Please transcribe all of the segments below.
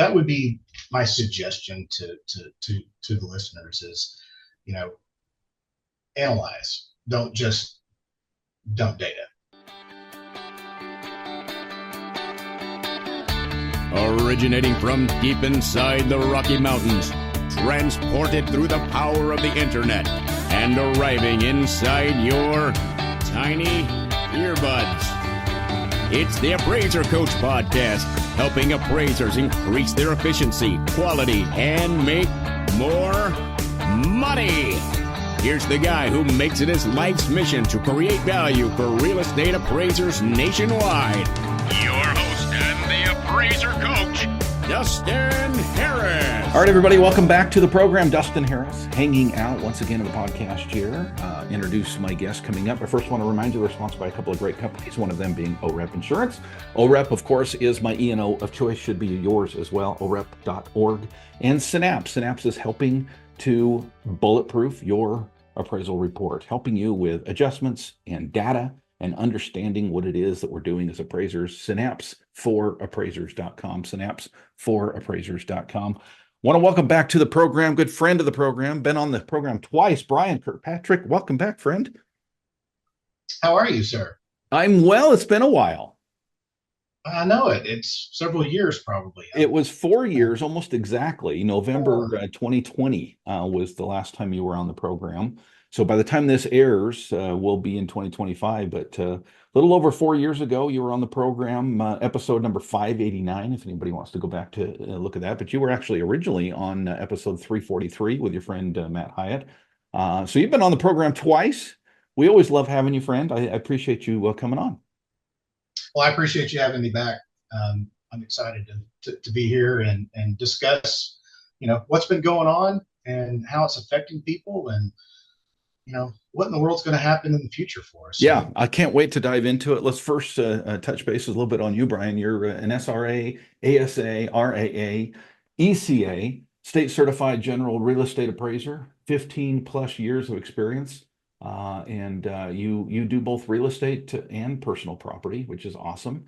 that would be my suggestion to the listeners is, analyze. Don't just dump data. Originating from deep inside the Rocky Mountains, transported through the power of the internet, and arriving inside your tiny earbuds. It's the Appraiser Coach Podcast, helping appraisers increase their efficiency, quality, and make more money. Here's the guy who makes it his life's mission to create value for real estate appraisers nationwide. Your host and the Appraiser Coach, Dustin Harris. All right, everybody, welcome back to the program. Dustin Harris, hanging out once again in the podcast here. Introduce my guest coming up. I first want to remind you we're sponsored by a couple of great companies, one of them being OREP Insurance. OREP, of course, is my E&O of choice, should be yours as well, orep.org. And Synapse. Synapse is helping to bulletproof your appraisal report, helping you with adjustments and data and understanding what it is that we're doing as appraisers. Synapse for appraisers.com. Synapse for appraisers.com. Want to welcome back to the program, good friend of the program, been on the program twice, Brian Kirkpatrick. Welcome back, friend. How are you, sir? I'm well. It's been a while. I know it. It's several years, probably. It was 4 years, almost exactly. November 2020 was the last time you were on the program. So by the time this airs, we'll be in 2025. But a little over 4 years ago, you were on the program, episode number 589, if anybody wants to go back to look at that. But you were actually originally on episode 343 with your friend Matt Hyatt. So you've been on the program twice. We always love having you, friend. I appreciate you coming on. Well, I appreciate you having me back. I'm excited to be here and discuss, what's been going on and how it's affecting people and, what in the world's going to happen in the future for us. Yeah, I can't wait to dive into it. Let's first touch base a little bit on you, Brian. You're an SRA, ASA, RAA, ECA, state certified general real estate appraiser, 15 plus years of experience. And you do both real estate and personal property, which is awesome.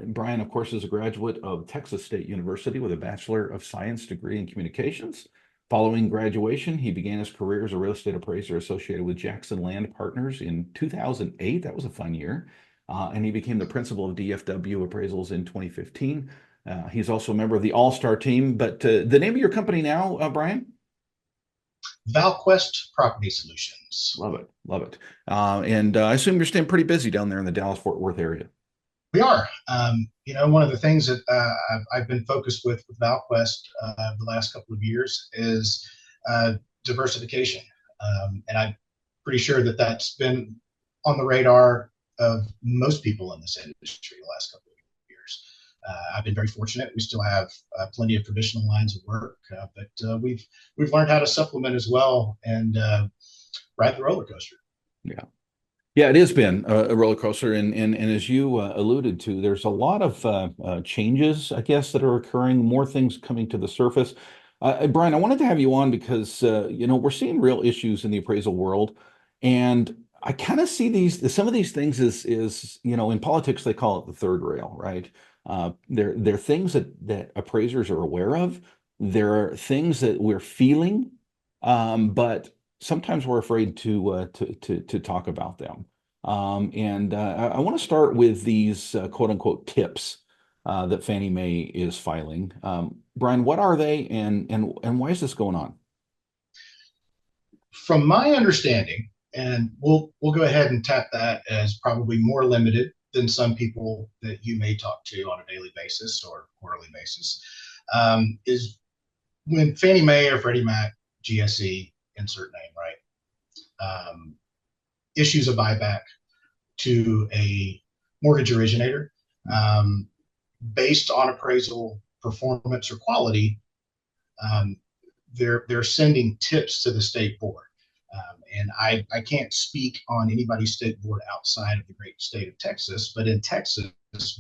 Brian, of course, is a graduate of Texas State University with a Bachelor of Science degree in communications. Following graduation, he began his career as a real estate appraiser associated with Jackson Land Partners in 2008. That was a fun year. And he became the principal of DFW Appraisals in 2015. He's also a member of the All-Star team. But the name of your company now, Brian? ValQuest Property Solutions. Love it. Love it. And I assume you're staying pretty busy down there in the Dallas-Fort Worth area. We are. One of the things that I've been focused with ValQuest the last couple of years is diversification. And I'm pretty sure that that's been on the radar of most people in this industry the last couple of years. I've been very fortunate. We still have plenty of traditional lines of work, but we've learned how to supplement as well and ride the roller coaster. Yeah. Yeah, it has been a roller coaster. And as you alluded to, there's a lot of changes, I guess, that are occurring, more things coming to the surface. Brian, I wanted to have you on because, we're seeing real issues in the appraisal world. And I kind of see some of these things is in politics, they call it the third rail, right? They're things that appraisers are aware of. There are things that we're feeling, but sometimes we're afraid to talk about them. And I want to start with these quote unquote tips that Fannie Mae is filing. Brian, what are they and why is this going on? From my understanding, and we'll go ahead and tap that as probably more limited than some people that you may talk to on a daily basis or quarterly basis, is when Fannie Mae or Freddie Mac, GSE, insert name, right, issues a buyback to a mortgage originator based on appraisal performance or quality, they're sending tips to the state board. And I can't speak on anybody's state board outside of the great state of Texas, but in Texas,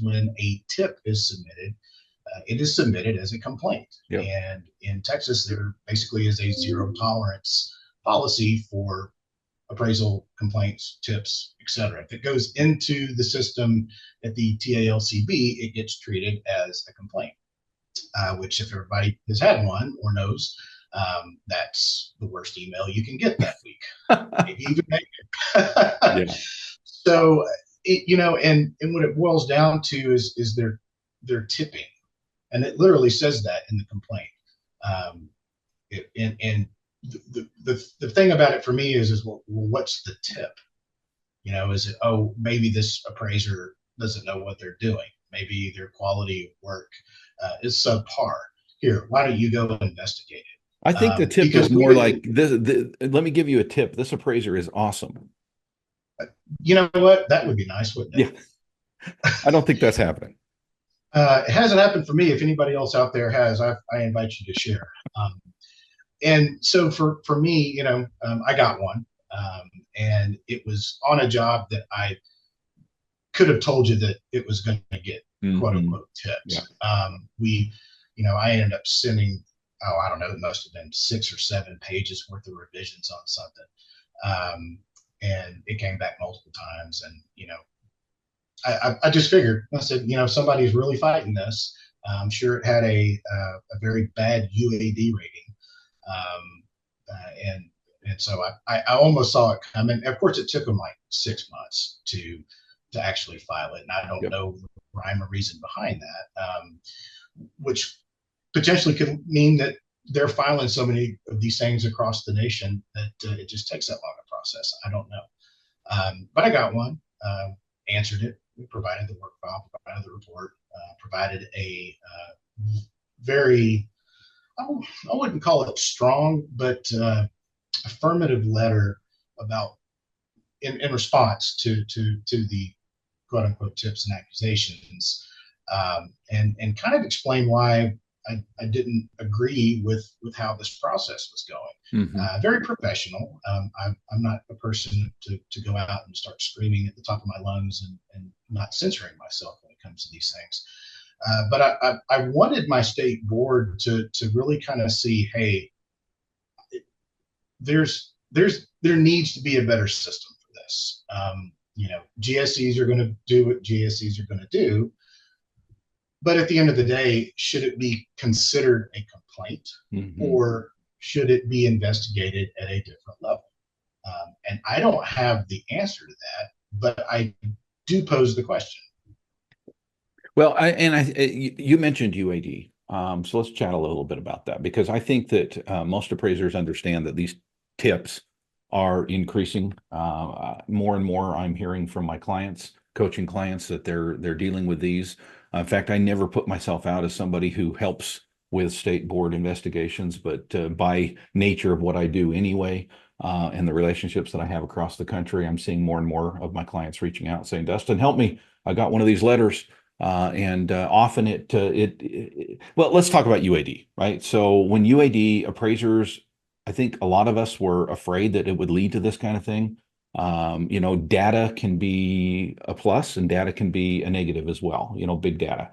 when a tip is submitted, it is submitted as a complaint. Yep. And in Texas, there basically is a zero tolerance policy for appraisal complaints, tips, et cetera. If it goes into the system at the TALCB, it gets treated as a complaint. which if everybody has had one or knows, that's the worst email you can get that week, maybe even negative. Yeah. So, and what it boils down to is they're tipping, and it literally says that in the complaint. And the thing about it for me is well, what's the tip? Is it, oh, maybe this appraiser doesn't know what they're doing? Maybe their quality of work is subpar. Here, why don't you go investigate it? I think the tip is more like this. Let me give you a tip. This appraiser is awesome. You know what? That would be nice, wouldn't it? Yeah. I don't think that's happening. It hasn't happened for me. If anybody else out there has, I invite you to share. And so for me, I got one, and it was on a job that I could have told you that it was going to get quote unquote tips. Yeah. I ended up sending, I don't know, it must have been 6 or 7 pages worth of revisions on something. And it came back multiple times. And, I just figured, I said, somebody's really fighting this. I'm sure it had a very bad UAD rating. And so I almost saw it coming. Of course, it took them like 6 months to actually file it. And I don't know the rhyme or reason behind that, which potentially could mean that they're filing so many of these things across the nation that it just takes that long a process. I don't know. But I got one, answered it. We provided the work file, provided the report, provided a very, I wouldn't call it strong, but affirmative letter about in response to the quote unquote tips and accusations, and kind of explain why I didn't agree with how this process was going. Very professional. I'm not a person to go out and start screaming at the top of my lungs and not censoring myself when it comes to these things. But I wanted my state board to really kind of see, hey, there needs to be a better system for this. GSEs are going to do what GSEs are going to do. But at the end of the day, should it be considered a complaint, or should it be investigated at a different level? And I don't have the answer to that, but I do pose the question. Well, you mentioned UAD, so let's chat a little bit about that, because I think that most appraisers understand that these tips are increasing more and more. I'm hearing from my clients, coaching clients, that they're dealing with these. In fact, I never put myself out as somebody who helps with state board investigations, but by nature of what I do anyway, and the relationships that I have across the country, I'm seeing more and more of my clients reaching out saying, Dustin, help me. I got one of these letters. And often well, let's talk about UAD, right? So when UAD appraisers, I think a lot of us were afraid that it would lead to this kind of thing. Data can be a plus and data can be a negative as well, big data.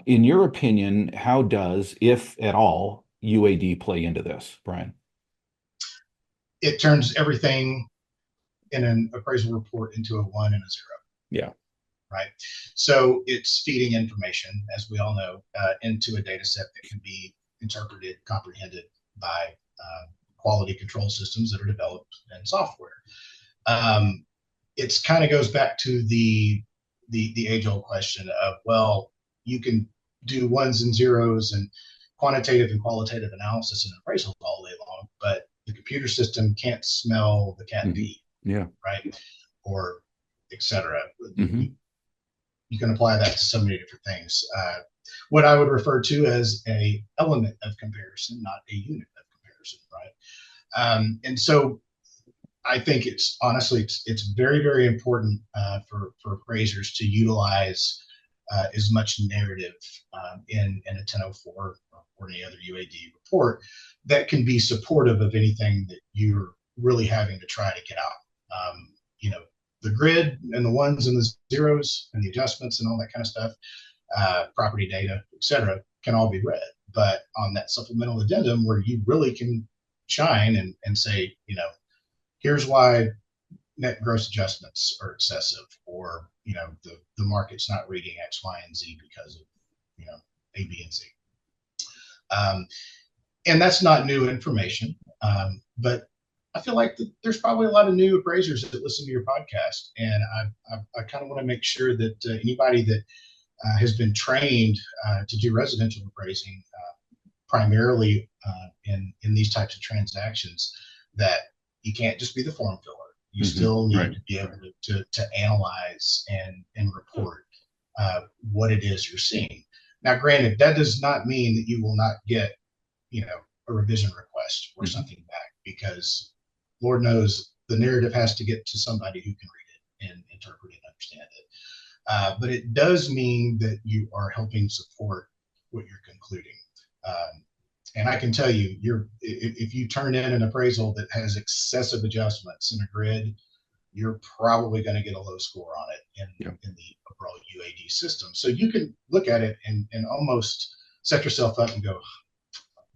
In your opinion, how does, if at all, UAD play into this, Brian? It turns everything in an appraisal report into a 1 and a 0. Yeah. Right. So it's feeding information, as we all know, into a data set that can be interpreted, comprehended by quality control systems that are developed in software. It's kind of goes back to the age-old question of, well, you can do 1s and 0s and quantitative and qualitative analysis in appraisal all day long, but the computer system can't smell the cat pee. Yeah. Right. Or et cetera. You can apply that to so many different things. What I would refer to as a element of comparison, not a unit of comparison, right? And so I think it's very, very important for appraisers to utilize as much narrative in a 1004 or any other UAD report that can be supportive of anything that you're really having to try to get out. The grid and the 1s and the 0s and the adjustments and all that kind of stuff, property data, et cetera, can all be read. But on that supplemental addendum where you really can shine and say, here's why net gross adjustments are excessive, or, the market's not reading X, Y, and Z because of, A, B, and Z. Um, and that's not new information. But I feel like there's probably a lot of new appraisers that listen to your podcast, and I kind of want to make sure that anybody that has been trained to do residential appraising, primarily in these types of transactions, that you can't just be the form filler. You still need to be able to analyze and report what it is you're seeing. Now, granted, that does not mean that you will not get, a revision request or something back, because Lord knows the narrative has to get to somebody who can read it and interpret it and understand it. But it does mean that you are helping support what you're concluding. And I can tell you, if you turn in an appraisal that has excessive adjustments in a grid, you're probably going to get a low score on it in the overall UAD system. So you can look at it and almost set yourself up and go,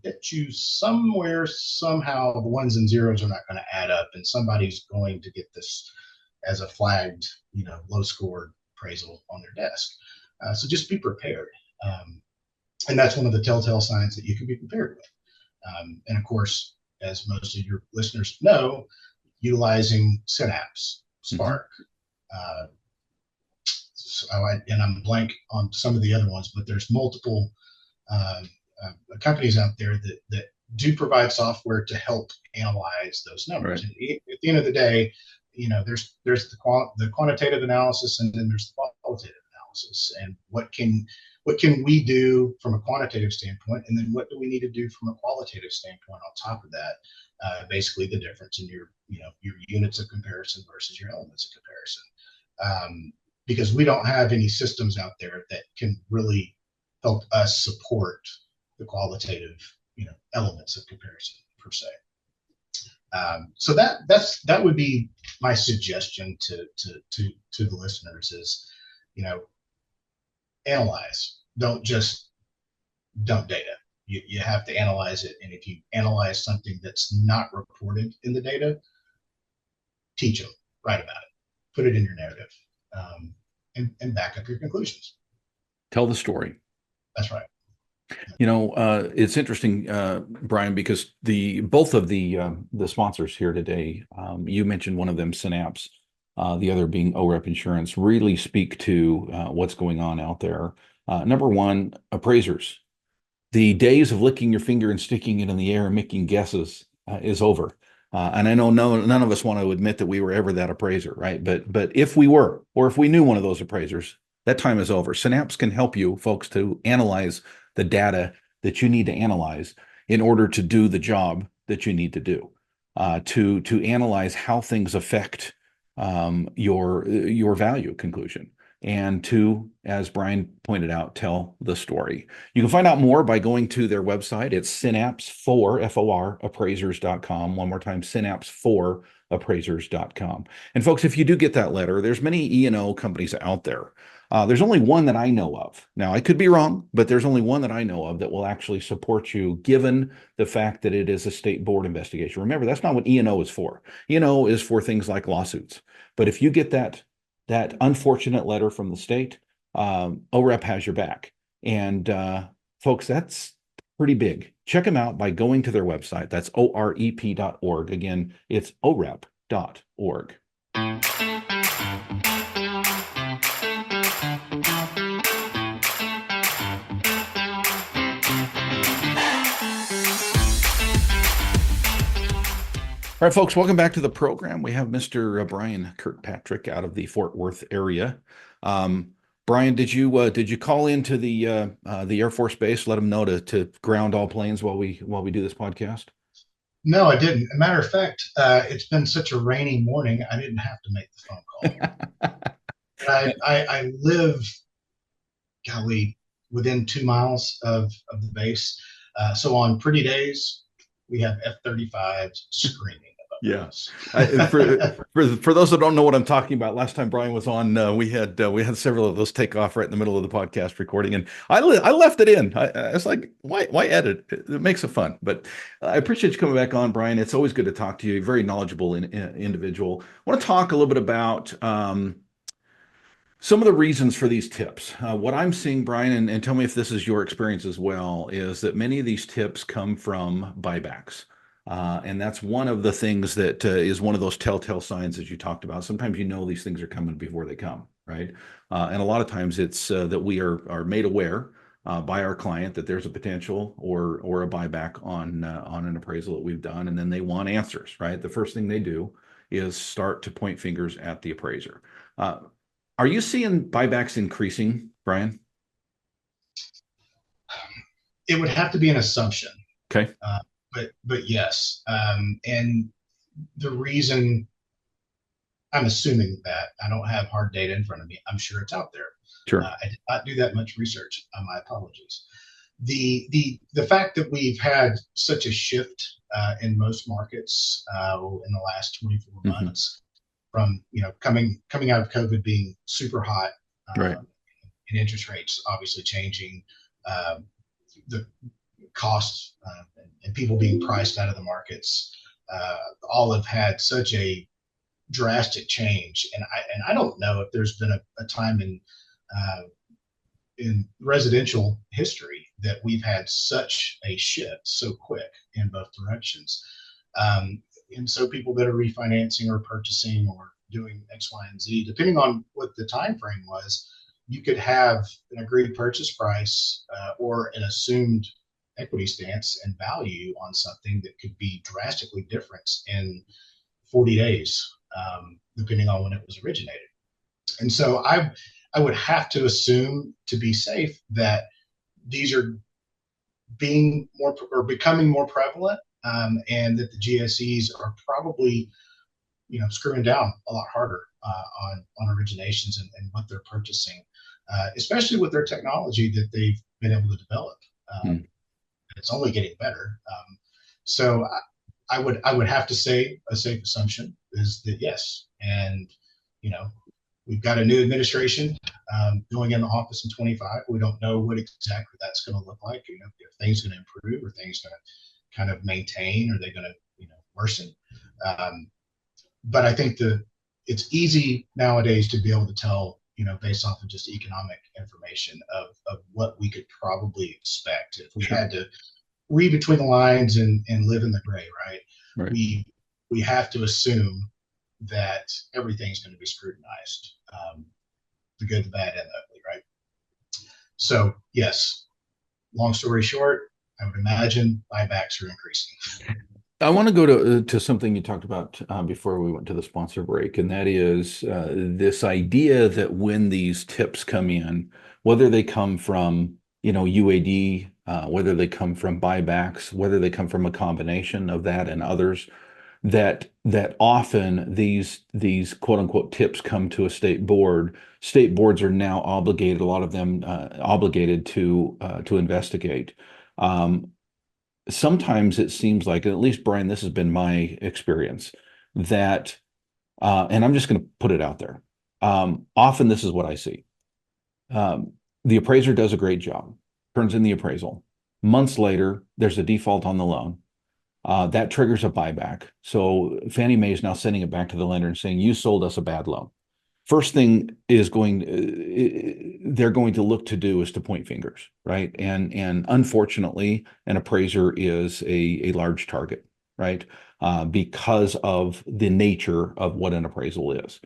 get you somewhere, somehow the ones and zeros are not going to add up, and somebody's going to get this as a flagged, low scored appraisal on their desk. So just be prepared. And that's one of the telltale signs that you can be prepared with. And of course, as most of your listeners know, utilizing Synapse, Spark, and I'm blank on some of the other ones, but there's multiple companies out there that do provide software to help analyze those numbers. Right. And at the end of the day, there's the quantitative analysis, and then there's the qualitative analysis. And what can we do from a quantitative standpoint, and then what do we need to do from a qualitative standpoint on top of that? Basically, the difference in your units of comparison versus your elements of comparison, because we don't have any systems out there that can really help us support the qualitative elements of comparison per se. So that would be my suggestion to the listeners is, analyze. Don't just dump data. You have to analyze it. And if you analyze something that's not reported in the data, teach them, write about it, put it in your narrative, and back up your conclusions. Tell the story. That's right. It's interesting, Brian, because both of the sponsors here today, you mentioned one of them, Synapse, the other being OREP Insurance, really speak to what's going on out there. Number one, appraisers. The days of licking your finger and sticking it in the air and making guesses is over. And I know none of us want to admit that we were ever that appraiser, right? But if we were, or if we knew one of those appraisers, that time is over. Synapse can help you folks to analyze the data that you need to analyze in order to do the job that you need to do, to analyze how things affect your value conclusion, and to, as Brian pointed out, tell the story. You can find out more by going to their website. It's synapse4, F-O-R, appraisers.com. One more time, synapse4, appraisers.com. And folks, if you do get that letter, there's many E&O companies out there. There's only one that I know of. Now, I could be wrong, but there's only one that I know of that will actually support you, given the fact that it is a state board investigation. Remember, that's not what E&O is for. E&O is for things like lawsuits. But if you get that unfortunate letter from the state, OREP has your back. And folks, that's pretty big. Check them out by going to their website. That's orep.org. Again, it's orep.org. All right, folks, welcome back to the program. We have Mr. Brian Kirkpatrick out of the Fort Worth area. Brian, did you call into the Air Force Base, let them know to ground all planes while we do this podcast? No, I didn't. As a matter of fact, it's been such a rainy morning, I didn't have to make the phone call. I live, within 2 miles of the base. So on pretty days, we have F-35s screaming. Yeah. For those that don't know what I'm talking about, last time Brian was on, we had several of those take off right in the middle of the podcast recording, and I left it in. I was like, why edit? It makes it fun. But I appreciate you coming back on, Brian. It's always good to talk to you. You're a very knowledgeable individual. I want to talk a little bit about Some of the reasons for these tips, what I'm seeing, Brian, and tell me if this is your experience as well, is that many of these tips come from buybacks. And that's one of the things that is one of those telltale signs that you talked about. Sometimes you know these things are coming before they come, right? And a lot of times it's that we are made aware by our client that there's a potential or a buyback on an appraisal that we've done, and then they want answers, right? The first thing they do is start to point fingers at the appraiser. Uh, are you seeing buybacks increasing, Brian? It would have to be an assumption, Okay, but yes. And the reason I'm assuming that I don't have hard data in front of me, I'm sure it's out there. sure. I did not do that much research. My apologies. The fact that we've had such a shift in most markets in the last 24 Hmm. months, from coming out of COVID being super hot, Right. and interest rates obviously changing, uh, the costs, and people being priced out of the markets, all have had such a drastic change. And I don't know if there's been a time uh, in residential history that we've had such a shift so quick in both directions. And so people that are refinancing or purchasing or doing X, Y, and Z, depending on what the time frame was, you could have an agreed purchase price, or an assumed equity stance and value on something that could be drastically different in 40 days, depending on when it was originated. And so I would have to assume, to be safe, that these are being more or becoming more prevalent, and that the GSEs are probably screwing down a lot harder on originations and what they're purchasing, especially with their technology that they've been able to develop. Hmm. It's only getting better. So I would have to say a safe assumption is that yes, and you know we've got a new administration going in the office in 25. We don't know what exactly that's going to look like. If things going to improve or things going to kind of maintain, or they're going to worsen. Um, but I think it's easy nowadays to be able to tell, based off of just economic information of what we could probably expect if we Sure. had to read between the lines and live in the gray, right? Right. We have to assume that everything's going to be scrutinized, the good, the bad, and the ugly, right? So yes, long story short, I would imagine buybacks are increasing. I want to go to something you talked about before we went to the sponsor break, and that is this idea that when these tips come in, whether they come from UAD, whether they come from buybacks, whether they come from a combination of that and others, that often these quote unquote tips come to a state board. State boards are now obligated, a lot of them obligated to investigate. Sometimes it seems like, at least Brian, this has been my experience, that, and I'm just going to put it out there. Often this is what I see. The appraiser does a great job, turns in the appraisal. Months later, there's a default on the loan. That triggers a buyback. So Fannie Mae is now sending it back to the lender and saying, you sold us a bad loan. First thing is they're going to look to do is to point fingers, right? And unfortunately, an appraiser is a large target, right? Because of the nature of what an appraisal is.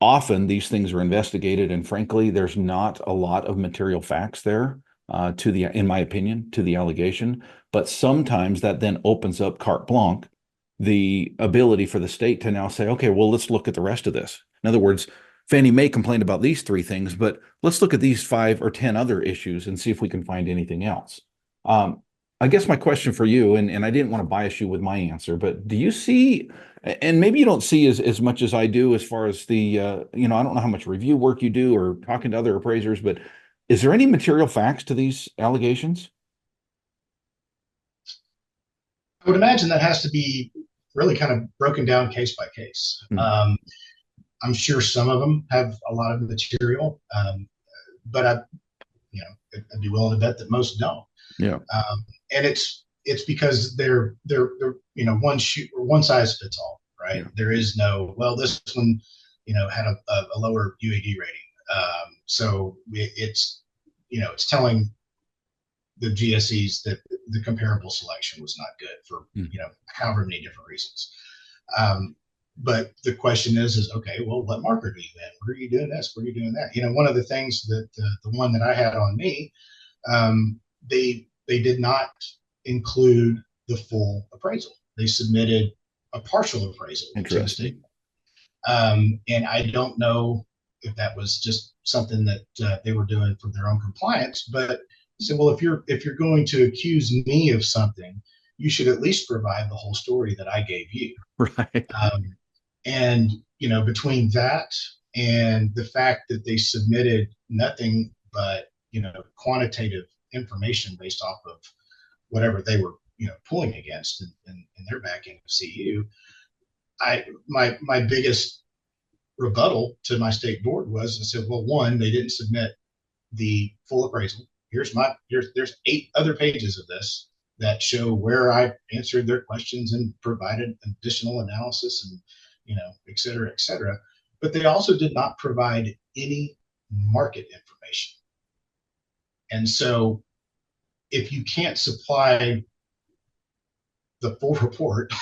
Often these things are investigated, and frankly, there's not a lot of material facts there in my opinion, to the allegation. But sometimes that then opens up carte blanche the ability for the state to now say, okay, well, let's look at the rest of this. In other words, Fannie Mae complained about these three things, but let's look at these 5 or 10 other issues and see if we can find anything else. I guess my question for you, and I didn't want to bias you with my answer, but do you see, and maybe you don't see as much as I do as far as the, I don't know how much review work you do or talking to other appraisers, but is there any material facts to these allegations? I would imagine that has to be really kind of broken down case by case. Hmm. I'm sure some of them have a lot of material, but I'd be willing to bet that most don't. Yeah. And it's because they're one size fits all, right? Yeah. There is no, well, this one had a lower UAD rating. So it's telling the GSEs that the comparable selection was not good for however many different reasons. But the question is okay, well, what market are you in? Where are you doing this? Where are you doing that? One of the things that the one that I had on me, they did not include the full appraisal. They submitted a partial appraisal to the state. And I don't know if that was just something that they were doing for their own compliance, but I said, well, if you're going to accuse me of something, you should at least provide the whole story that I gave you. Right. And between that and the fact that they submitted nothing but quantitative information based off of whatever they were pulling against in their back end of CU, my biggest rebuttal to my state board was, I said, well, one, they didn't submit the full appraisal. There's 8 other pages of this that show where I answered their questions and provided additional analysis and et cetera, et cetera. But they also did not provide any market information. And so if you can't supply the full report,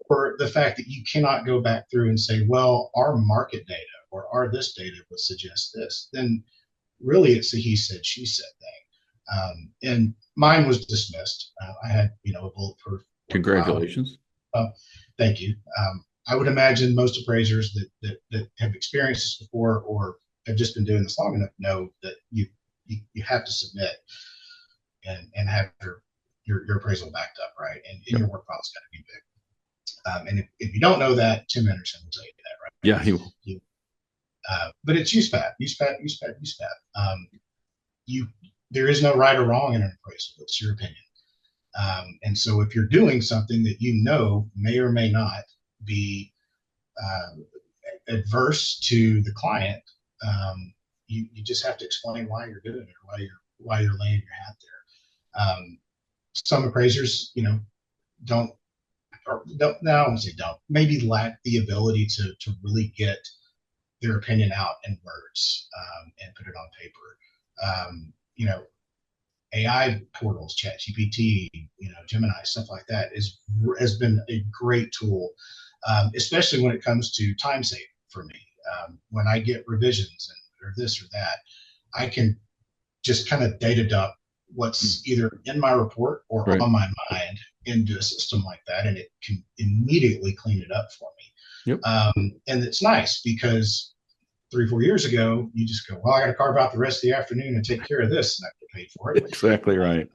or the fact that you cannot go back through and say, well, our market data or this data would suggest this, then really it's a he said, she said thing. And mine was dismissed. I had, a bulletproof. Congratulations. Thank you. I would imagine most appraisers that have experienced this before or have just been doing this long enough know that you have to submit and have your appraisal backed up, right? And your work file's got to be big. And if you don't know that, Tim Anderson will tell you that, right? Yeah, he will. But it's USPAT. There is no right or wrong in an appraisal. It's your opinion. And so if you're doing something that may or may not be adverse to the client, you just have to explain why you're doing it, or why you're laying your hat there. Some appraisers, don't, no, I won't say don't, maybe lack the ability to really get their opinion out in words and put it on paper. AI portals, ChatGPT, Gemini, stuff like that has been a great tool, especially when it comes to time saving for me. When I get revisions or this or that, I can just kind of data dump what's either in my report or on my mind into a system like that, and it can immediately clean it up for me. Yep. And it's nice because 3-4 years ago, you just go, well, I got to carve out the rest of the afternoon and take care of this, and I get paid for it. Exactly right.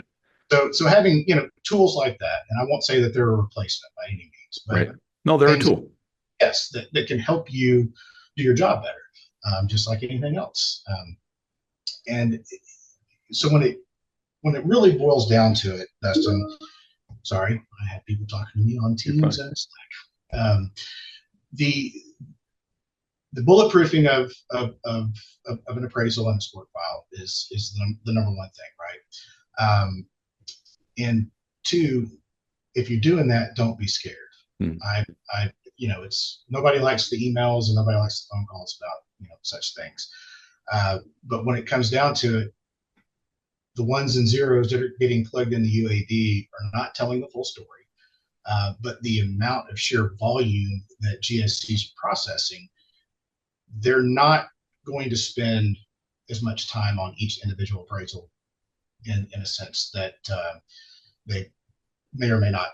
So having tools like that, and I won't say that they're a replacement by any means, but right. No, they're a tool. Yes, that can help you do your job better, just like anything else. And so when it really boils down to it, Dustin, sorry, I had people talking to me on Teams and Slack. The bulletproofing of an appraisal and a sport file is the number one thing, right? And 2, if you're doing that, don't be scared. It's nobody likes the emails and nobody likes the phone calls about such things. But when it comes down to it, the ones and zeros that are getting plugged in the UAD are not telling the full story. But the amount of sheer volume that GSCs are processing, they're not going to spend as much time on each individual appraisal in a sense that they may or may not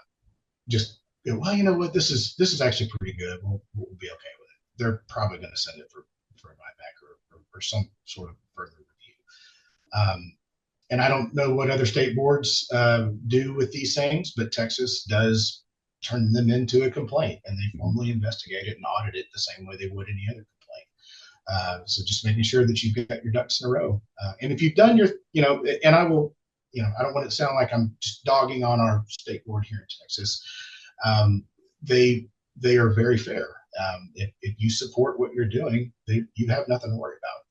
just go, well, you know what, this is actually pretty good. We'll be okay with it. They're probably going to send it for a buyback or some sort of further review. And I don't know what other state boards do with these things, but Texas does turn them into a complaint, and they formally investigate it and audit it the same way they would any other complaint. So just making sure that you've got your ducks in a row. And if you've done your, and I will, I don't want it to sound like I'm just dogging on our state board here in Texas. They are very fair. If you support what you're doing, you have nothing to worry about.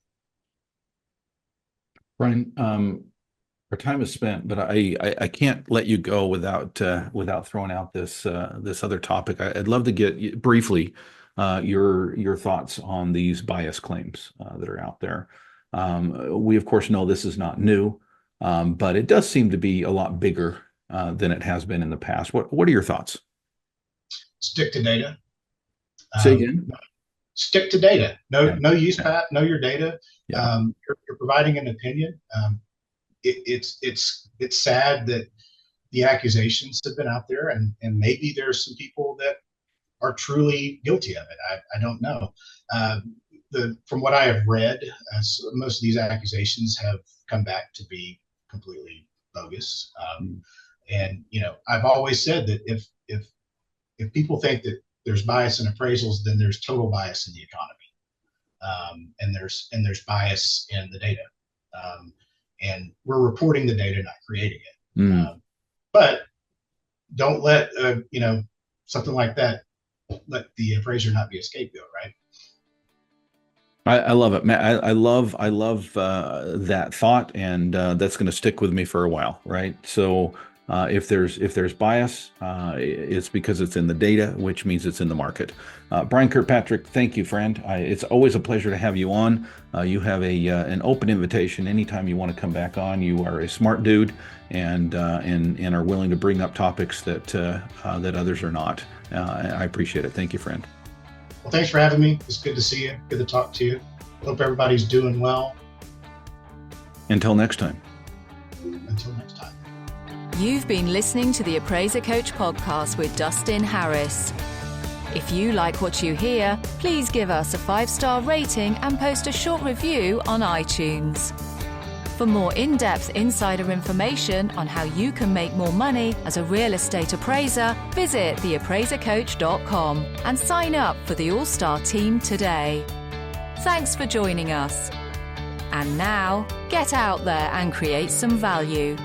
Brian, our time is spent, but I can't let you go without throwing out this other topic. I'd love to get briefly your thoughts on these bias claims that are out there. We, of course, know this is not new, but it does seem to be a lot bigger than it has been in the past. What are your thoughts? Stick to data. Say again? Stick to data. Yeah. No use, Pat. Know your data. Yeah. You're providing an opinion. It's sad that the accusations have been out there, and maybe there's some people that are truly guilty of it. I don't know. From what I have read, most of these accusations have come back to be completely bogus. And I've always said that if people think that there's bias in appraisals, then there's total bias in the economy, and there's bias in the data. And we're reporting the data, not creating it. But don't let something like that let the appraiser not be a scapegoat, right? I love it, Matt. I love that thought, and that's going to stick with me for a while, right? So if there's bias, it's because it's in the data, which means it's in the market. Brian Kirkpatrick, thank you, friend. It's always a pleasure to have you on. You have an open invitation anytime you want to come back on. You are a smart dude, and are willing to bring up topics that others are not. I appreciate it. Thank you, friend. Well, thanks for having me. It's good to see you. Good to talk to you. Hope everybody's doing well. Until next time. Until next time. You've been listening to the Appraiser Coach podcast with Dustin Harris. If you like what you hear, please give us a 5-star rating and post a short review on iTunes. For more in-depth insider information on how you can make more money as a real estate appraiser, visit theappraisercoach.com and sign up for the All-Star team today. Thanks for joining us. And now, get out there and create some value.